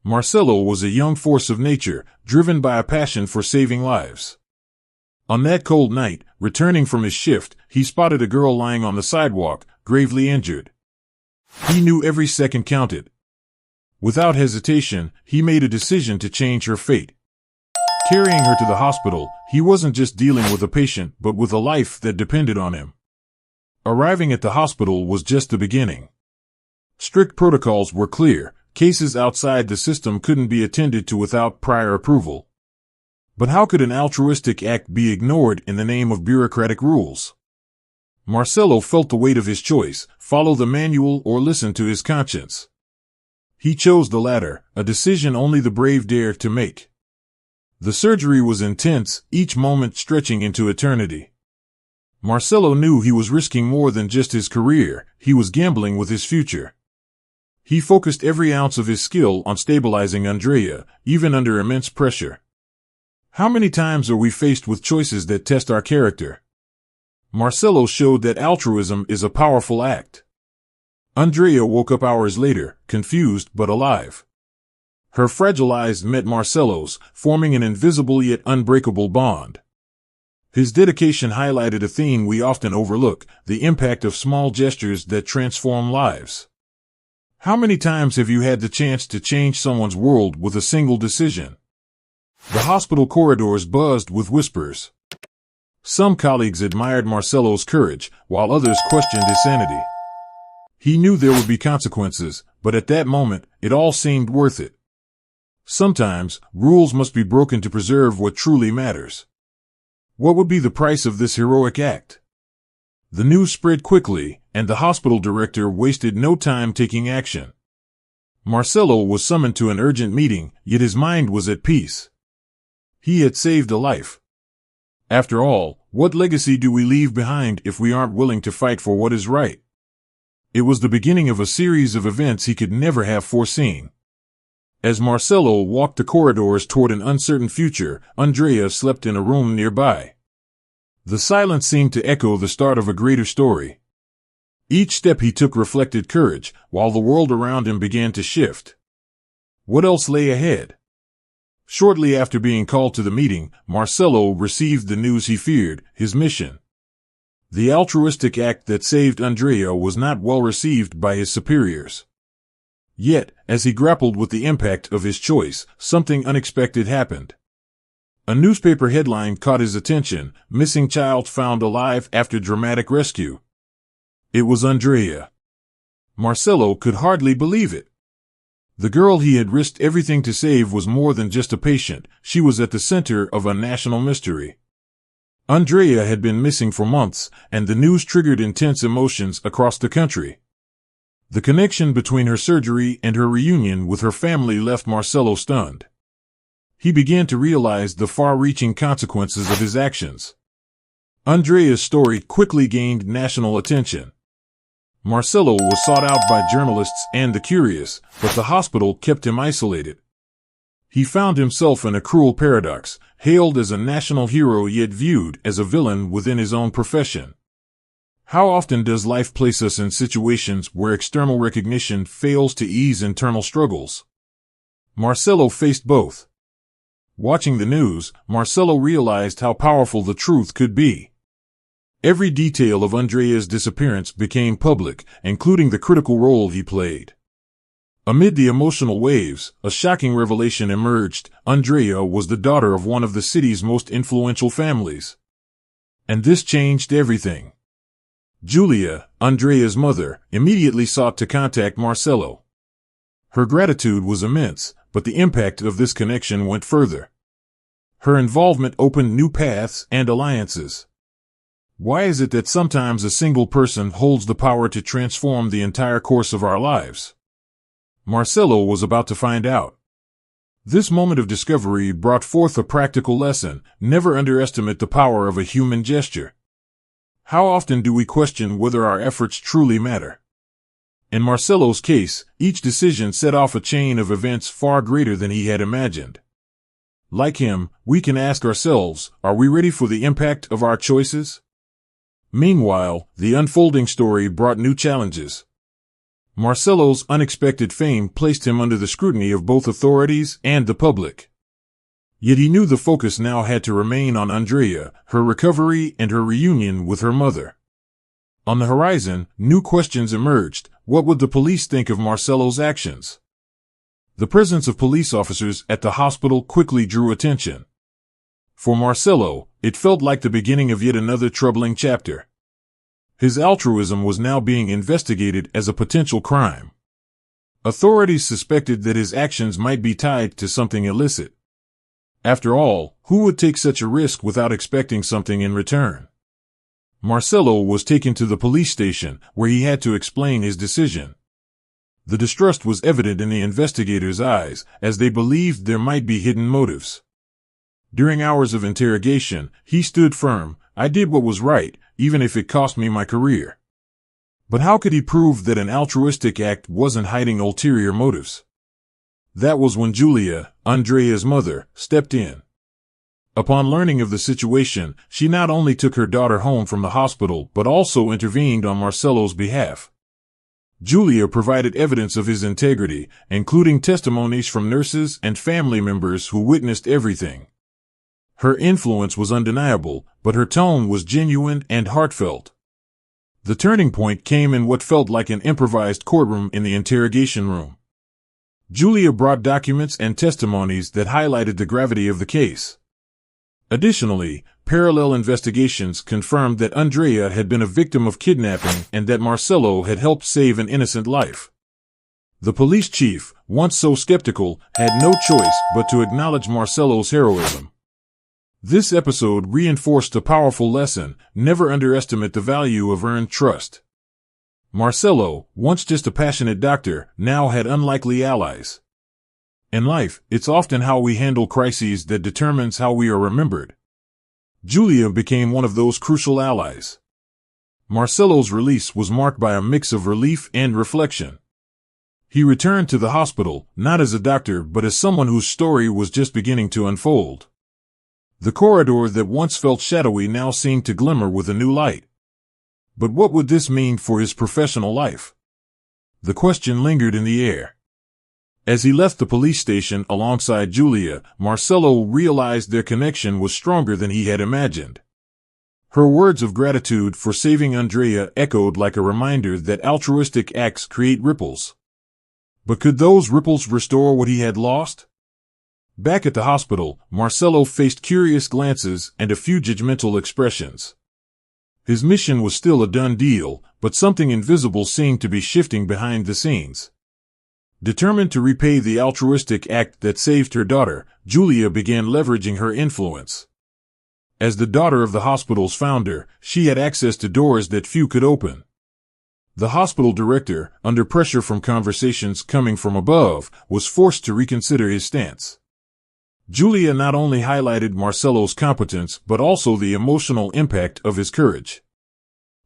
Marcelo was a young force of nature, driven by a passion for saving lives. On that cold night, returning from his shift, he spotted a girl lying on the sidewalk, gravely injured. He knew every second counted. Without hesitation, he made a decision to change her fate. Carrying her to the hospital, he wasn't just dealing with a patient, but with a life that depended on him. Arriving at the hospital was just the beginning. Strict protocols were clear. Cases outside the system couldn't be attended to without prior approval. But how could an altruistic act be ignored in the name of bureaucratic rules? Marcelo felt the weight of his choice: follow the manual or listen to his conscience. He chose the latter, a decision only the brave dare to make. The surgery was intense, each moment stretching into eternity. Marcelo knew he was risking more than just his career; he was gambling with his future. He focused every ounce of his skill on stabilizing Andrea, even under immense pressure. How many times are we faced with choices that test our character? Marcelo showed that altruism is a powerful act. Andrea woke up hours later, confused but alive. Her fragile eyes met Marcelo's, forming an invisible yet unbreakable bond. His dedication highlighted a theme we often overlook: the impact of small gestures that transform lives. How many times have you had the chance to change someone's world with a single decision? The hospital corridors buzzed with whispers. Some colleagues admired Marcelo's courage, while others questioned his sanity. He knew there would be consequences, but at that moment, it all seemed worth it. Sometimes, rules must be broken to preserve what truly matters. What would be the price of this heroic act? The news spread quickly, and the hospital director wasted no time taking action. Marcelo was summoned to an urgent meeting, yet his mind was at peace. He had saved a life. After all, what legacy do we leave behind if we aren't willing to fight for what is right? It was the beginning of a series of events he could never have foreseen. As Marcelo walked the corridors toward an uncertain future, Andrea slept in a room nearby. The silence seemed to echo the start of a greater story. Each step he took reflected courage, while the world around him began to shift. What else lay ahead? Shortly after being called to the meeting, Marcelo received the news he feared: his mission. The altruistic act that saved Andrea was not well received by his superiors. Yet, as he grappled with the impact of his choice, something unexpected happened. A newspaper headline caught his attention: "Missing child found alive after dramatic rescue." It was Andrea. Marcelo could hardly believe it. The girl he had risked everything to save was more than just a patient; she was at the center of a national mystery. Andrea had been missing for months, and the news triggered intense emotions across the country. The connection between her surgery and her reunion with her family left Marcelo stunned. He began to realize the far-reaching consequences of his actions. Andrea's story quickly gained national attention. Marcelo was sought out by journalists and the curious, but the hospital kept him isolated. He found himself in a cruel paradox: hailed as a national hero yet viewed as a villain within his own profession. How often does life place us in situations where external recognition fails to ease internal struggles? Marcelo faced both. Watching the news, Marcelo realized how powerful the truth could be. Every detail of Andrea's disappearance became public, including the critical role he played. Amid the emotional waves, a shocking revelation emerged: Andrea was the daughter of one of the city's most influential families. And this changed everything. Julia, Andrea's mother, immediately sought to contact Marcelo. Her gratitude was immense, but the impact of this connection went further. Her involvement opened new paths and alliances. Why is it that sometimes a single person holds the power to transform the entire course of our lives? Marcelo was about to find out. This moment of discovery brought forth a practical lesson: never underestimate the power of a human gesture. How often do we question whether our efforts truly matter? In Marcelo's case, each decision set off a chain of events far greater than he had imagined. Like him, we can ask ourselves, are we ready for the impact of our choices? Meanwhile, the unfolding story brought new challenges. Marcelo's unexpected fame placed him under the scrutiny of both authorities and the public. Yet he knew the focus now had to remain on Andrea, her recovery, and her reunion with her mother. On the horizon, new questions emerged. What would the police think of Marcelo's actions? The presence of police officers at the hospital quickly drew attention. For Marcelo, it felt like the beginning of yet another troubling chapter. His altruism was now being investigated as a potential crime. Authorities suspected that his actions might be tied to something illicit. After all, who would take such a risk without expecting something in return? Marcelo was taken to the police station, where he had to explain his decision. The distrust was evident in the investigators' eyes, as they believed there might be hidden motives. During hours of interrogation, he stood firm. I did what was right, even if it cost me my career. But how could he prove that an altruistic act wasn't hiding ulterior motives? That was when Julia, Andrea's mother, stepped in. Upon learning of the situation, she not only took her daughter home from the hospital but also intervened on Marcelo's behalf. Julia provided evidence of his integrity, including testimonies from nurses and family members who witnessed everything. Her influence was undeniable, but her tone was genuine and heartfelt. The turning point came in what felt like an improvised courtroom in the interrogation room. Julia brought documents and testimonies that highlighted the gravity of the case. Additionally, parallel investigations confirmed that Andrea had been a victim of kidnapping and that Marcelo had helped save an innocent life. The police chief, once so skeptical, had no choice but to acknowledge Marcelo's heroism. This episode reinforced a powerful lesson: never underestimate the value of earned trust. Marcelo, once just a passionate doctor, now had unlikely allies. In life, it's often how we handle crises that determines how we are remembered. Julia became one of those crucial allies. Marcelo's release was marked by a mix of relief and reflection. He returned to the hospital, not as a doctor but as someone whose story was just beginning to unfold. The corridor that once felt shadowy now seemed to glimmer with a new light. But what would this mean for his professional life? The question lingered in the air. As he left the police station alongside Julia, Marcelo realized their connection was stronger than he had imagined. Her words of gratitude for saving Andrea echoed like a reminder that altruistic acts create ripples. But could those ripples restore what he had lost? Back at the hospital, Marcelo faced curious glances and a few judgmental expressions. His mission was still a done deal, but something invisible seemed to be shifting behind the scenes. Determined to repay the altruistic act that saved her daughter, Julia began leveraging her influence. As the daughter of the hospital's founder, she had access to doors that few could open. The hospital director, under pressure from conversations coming from above, was forced to reconsider his stance. Julia not only highlighted Marcelo's competence but also the emotional impact of his courage.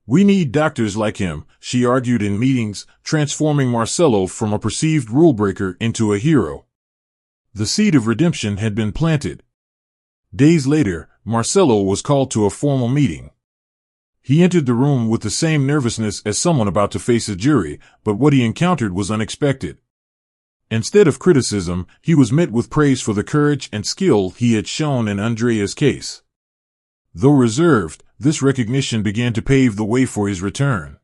We need doctors like him, she argued in meetings, transforming Marcelo from a perceived rule-breaker into a hero. The seed of redemption had been planted. Days later, Marcelo was called to a formal meeting. He entered the room with the same nervousness as someone about to face a jury, but what he encountered was unexpected. Instead of criticism, he was met with praise for the courage and skill he had shown in Andrea's case. Though reserved, this recognition began to pave the way for his return.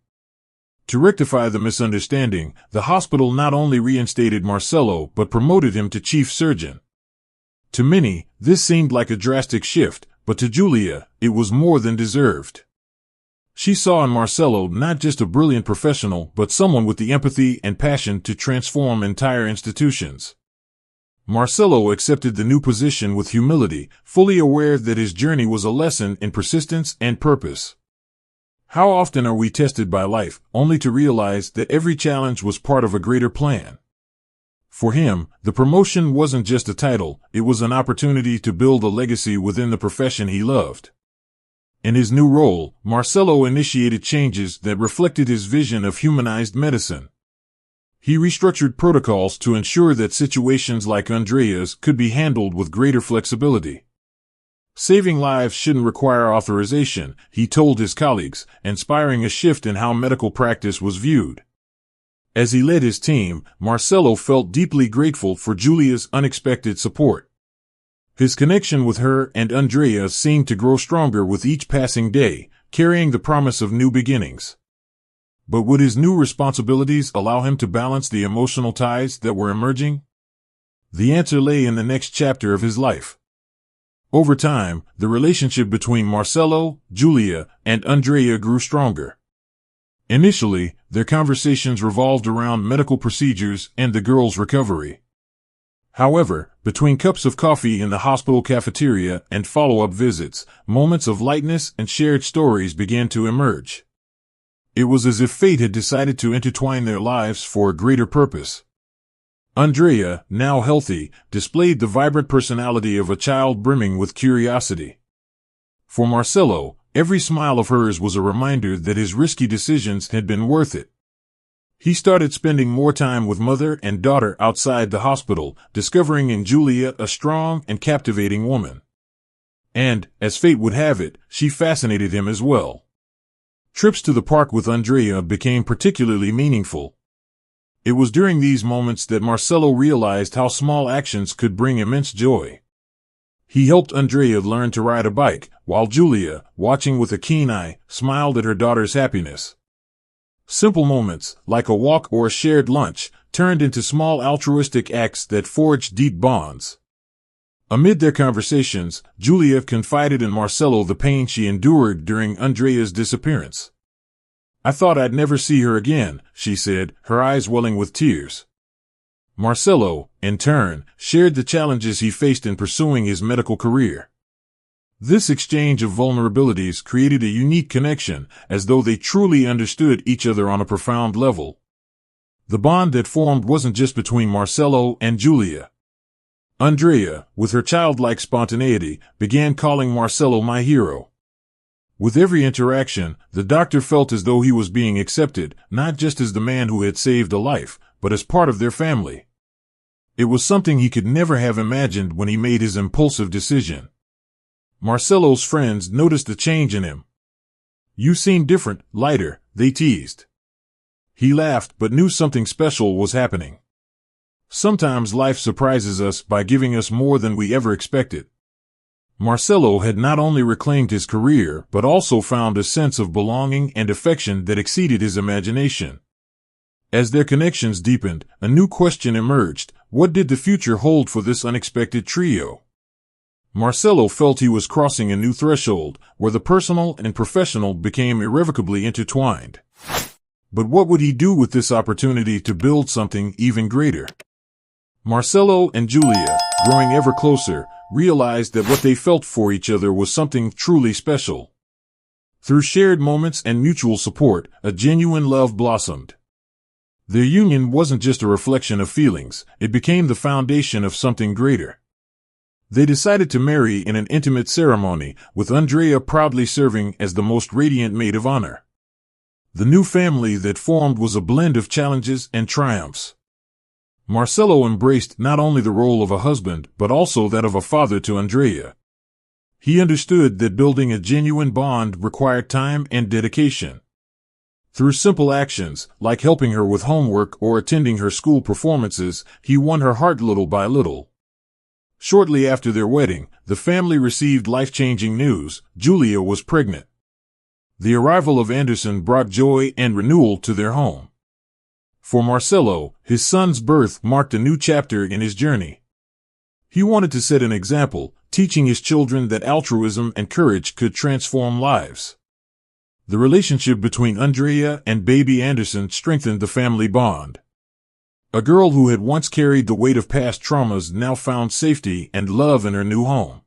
To rectify the misunderstanding, the hospital not only reinstated Marcelo but promoted him to chief surgeon. To many, this seemed like a drastic shift, but to Julia, it was more than deserved. She saw in Marcelo not just a brilliant professional but someone with the empathy and passion to transform entire institutions. Marcelo accepted the new position with humility, fully aware that his journey was a lesson in persistence and purpose. How often are we tested by life, only to realize that every challenge was part of a greater plan? For him, the promotion wasn't just a title, it was an opportunity to build a legacy within the profession he loved. In his new role, Marcelo initiated changes that reflected his vision of humanized medicine. He restructured protocols to ensure that situations like Andrea's could be handled with greater flexibility. Saving lives shouldn't require authorization, he told his colleagues, inspiring a shift in how medical practice was viewed. As he led his team, Marcelo felt deeply grateful for Julia's unexpected support. His connection with her and Andrea seemed to grow stronger with each passing day, carrying the promise of new beginnings. But would his new responsibilities allow him to balance the emotional ties that were emerging? The answer lay in the next chapter of his life. Over time, the relationship between Marcelo, Julia, and Andrea grew stronger. Initially, their conversations revolved around medical procedures and the girl's recovery. However, between cups of coffee in the hospital cafeteria and follow-up visits, moments of lightness and shared stories began to emerge. It was as if fate had decided to intertwine their lives for a greater purpose. Andrea, now healthy, displayed the vibrant personality of a child brimming with curiosity. For Marcelo, every smile of hers was a reminder that his risky decisions had been worth it. He started spending more time with mother and daughter outside the hospital, discovering in Julia a strong and captivating woman. And, as fate would have it, she fascinated him as well. Trips to the park with Andrea became particularly meaningful. It was during these moments that Marcelo realized how small actions could bring immense joy. He helped Andrea learn to ride a bike, while Julia, watching with a keen eye, smiled at her daughter's happiness. Simple moments, like a walk or a shared lunch, turned into small altruistic acts that forged deep bonds. Amid their conversations, Julia confided in Marcelo the pain she endured during Andrea's disappearance. "I thought I'd never see her again," she said, her eyes welling with tears. Marcelo, in turn, shared the challenges he faced in pursuing his medical career. This exchange of vulnerabilities created a unique connection, as though they truly understood each other on a profound level. The bond that formed wasn't just between Marcelo and Julia. Andrea, with her childlike spontaneity, began calling Marcelo my hero. With every interaction, the doctor felt as though he was being accepted, not just as the man who had saved a life, but as part of their family. It was something he could never have imagined when he made his impulsive decision. Marcelo's friends noticed the change in him. "You seem different, lighter," they teased. He laughed but knew something special was happening. Sometimes life surprises us by giving us more than we ever expected. Marcelo had not only reclaimed his career but also found a sense of belonging and affection that exceeded his imagination. As their connections deepened, a new question emerged: what did the future hold for this unexpected trio? Marcelo felt he was crossing a new threshold, where the personal and professional became irrevocably intertwined. But what would he do with this opportunity to build something even greater? Marcelo and Julia, growing ever closer, realized that what they felt for each other was something truly special. Through shared moments and mutual support, a genuine love blossomed. Their union wasn't just a reflection of feelings, it became the foundation of something greater. They decided to marry in an intimate ceremony, with Andrea proudly serving as the most radiant maid of honor. The new family that formed was a blend of challenges and triumphs. Marcelo embraced not only the role of a husband, but also that of a father to Andrea. He understood that building a genuine bond required time and dedication. Through simple actions, like helping her with homework or attending her school performances, he won her heart little by little. Shortly after their wedding, the family received life-changing news: Julia was pregnant. The arrival of Anderson brought joy and renewal to their home. For Marcelo, his son's birth marked a new chapter in his journey. He wanted to set an example, teaching his children that altruism and courage could transform lives. The relationship between Andrea and baby Anderson strengthened the family bond. A girl who had once carried the weight of past traumas now found safety and love in her new home.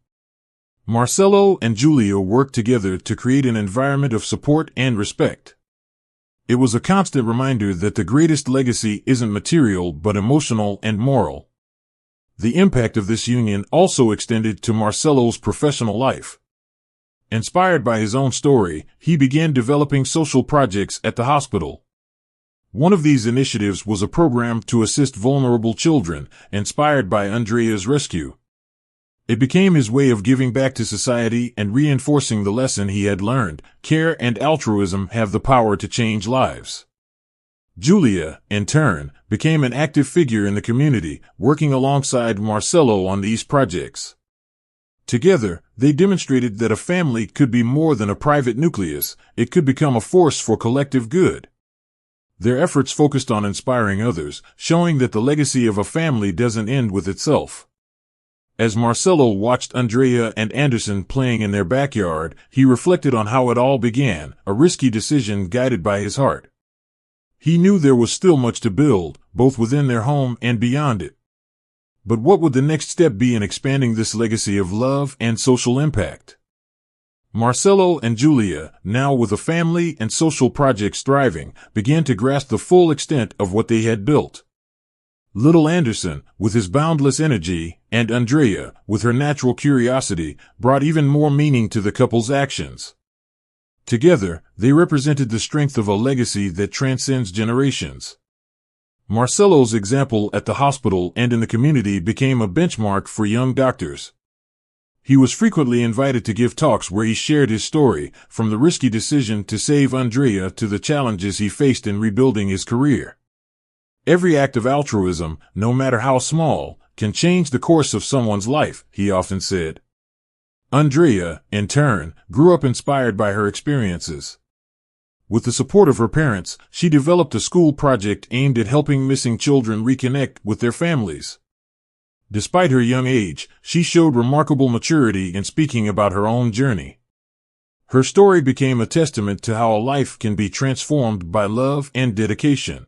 Marcelo and Julia worked together to create an environment of support and respect. It was a constant reminder that the greatest legacy isn't material but emotional and moral. The impact of this union also extended to Marcelo's professional life. Inspired by his own story, he began developing social projects at the hospital. One of these initiatives was a program to assist vulnerable children, inspired by Andrea's rescue. It became his way of giving back to society and reinforcing the lesson he had learned: care and altruism have the power to change lives. Julia, in turn, became an active figure in the community, working alongside Marcelo on these projects. Together, they demonstrated that a family could be more than a private nucleus, it could become a force for collective good. Their efforts focused on inspiring others, showing that the legacy of a family doesn't end with itself. As Marcelo watched Andrea and Anderson playing in their backyard, he reflected on how it all began, a risky decision guided by his heart. He knew there was still much to build, both within their home and beyond it. But what would the next step be in expanding this legacy of love and social impact? Marcelo and Julia, now with a family and social projects thriving, began to grasp the full extent of what they had built. Little Anderson, with his boundless energy, and Andrea, with her natural curiosity, brought even more meaning to the couple's actions. Together, they represented the strength of a legacy that transcends generations. Marcelo's example at the hospital and in the community became a benchmark for young doctors. He was frequently invited to give talks where he shared his story, from the risky decision to save Andrea to the challenges he faced in rebuilding his career. Every act of altruism, no matter how small, can change the course of someone's life, he often said. Andrea, in turn, grew up inspired by her experiences. With the support of her parents, she developed a school project aimed at helping missing children reconnect with their families. Despite her young age, she showed remarkable maturity in speaking about her own journey. Her story became a testament to how a life can be transformed by love and dedication.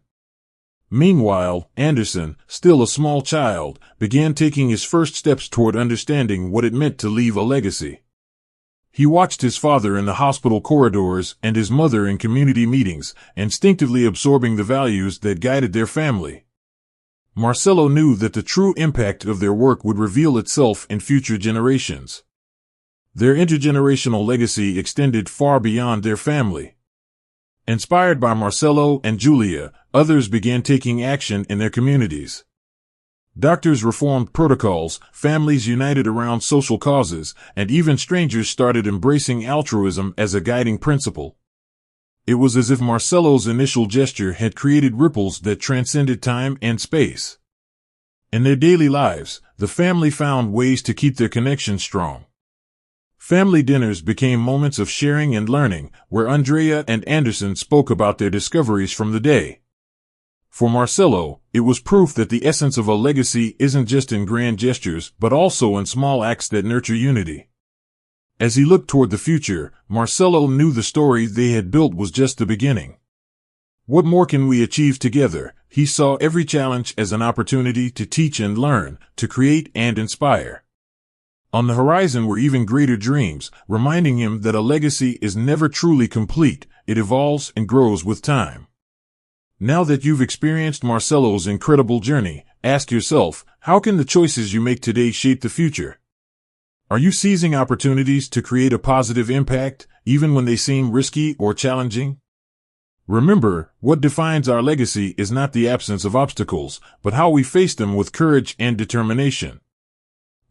Meanwhile, Anderson, still a small child, began taking his first steps toward understanding what it meant to leave a legacy. He watched his father in the hospital corridors and his mother in community meetings, instinctively absorbing the values that guided their family. Marcelo knew that the true impact of their work would reveal itself in future generations. Their intergenerational legacy extended far beyond their family. Inspired by Marcelo and Julia, others began taking action in their communities. Doctors reformed protocols, families united around social causes, and even strangers started embracing altruism as a guiding principle. It was as if Marcelo's initial gesture had created ripples that transcended time and space. In their daily lives, the family found ways to keep their connection strong. Family dinners became moments of sharing and learning, where Andrea and Anderson spoke about their discoveries from the day. For Marcelo, it was proof that the essence of a legacy isn't just in grand gestures, but also in small acts that nurture unity. As he looked toward the future, Marcelo knew the story they had built was just the beginning. What more can we achieve together? He saw every challenge as an opportunity to teach and learn, to create and inspire. On the horizon were even greater dreams, reminding him that a legacy is never truly complete, it evolves and grows with time. Now that you've experienced Marcelo's incredible journey, ask yourself, how can the choices you make today shape the future? Are you seizing opportunities to create a positive impact, even when they seem risky or challenging? Remember, what defines our legacy is not the absence of obstacles, but how we face them with courage and determination.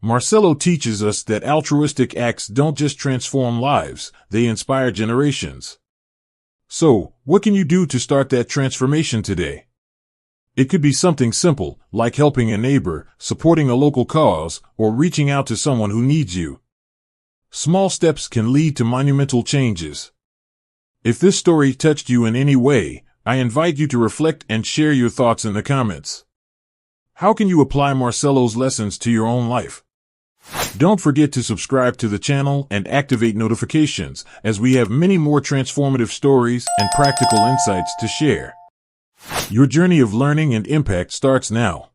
Marcelo teaches us that altruistic acts don't just transform lives, they inspire generations. So, what can you do to start that transformation today? It could be something simple, like helping a neighbor, supporting a local cause, or reaching out to someone who needs you. Small steps can lead to monumental changes. If this story touched you in any way, I invite you to reflect and share your thoughts in the comments. How can you apply Marcelo's lessons to your own life? Don't forget to subscribe to the channel and activate notifications, as we have many more transformative stories and practical insights to share. Your journey of learning and impact starts now.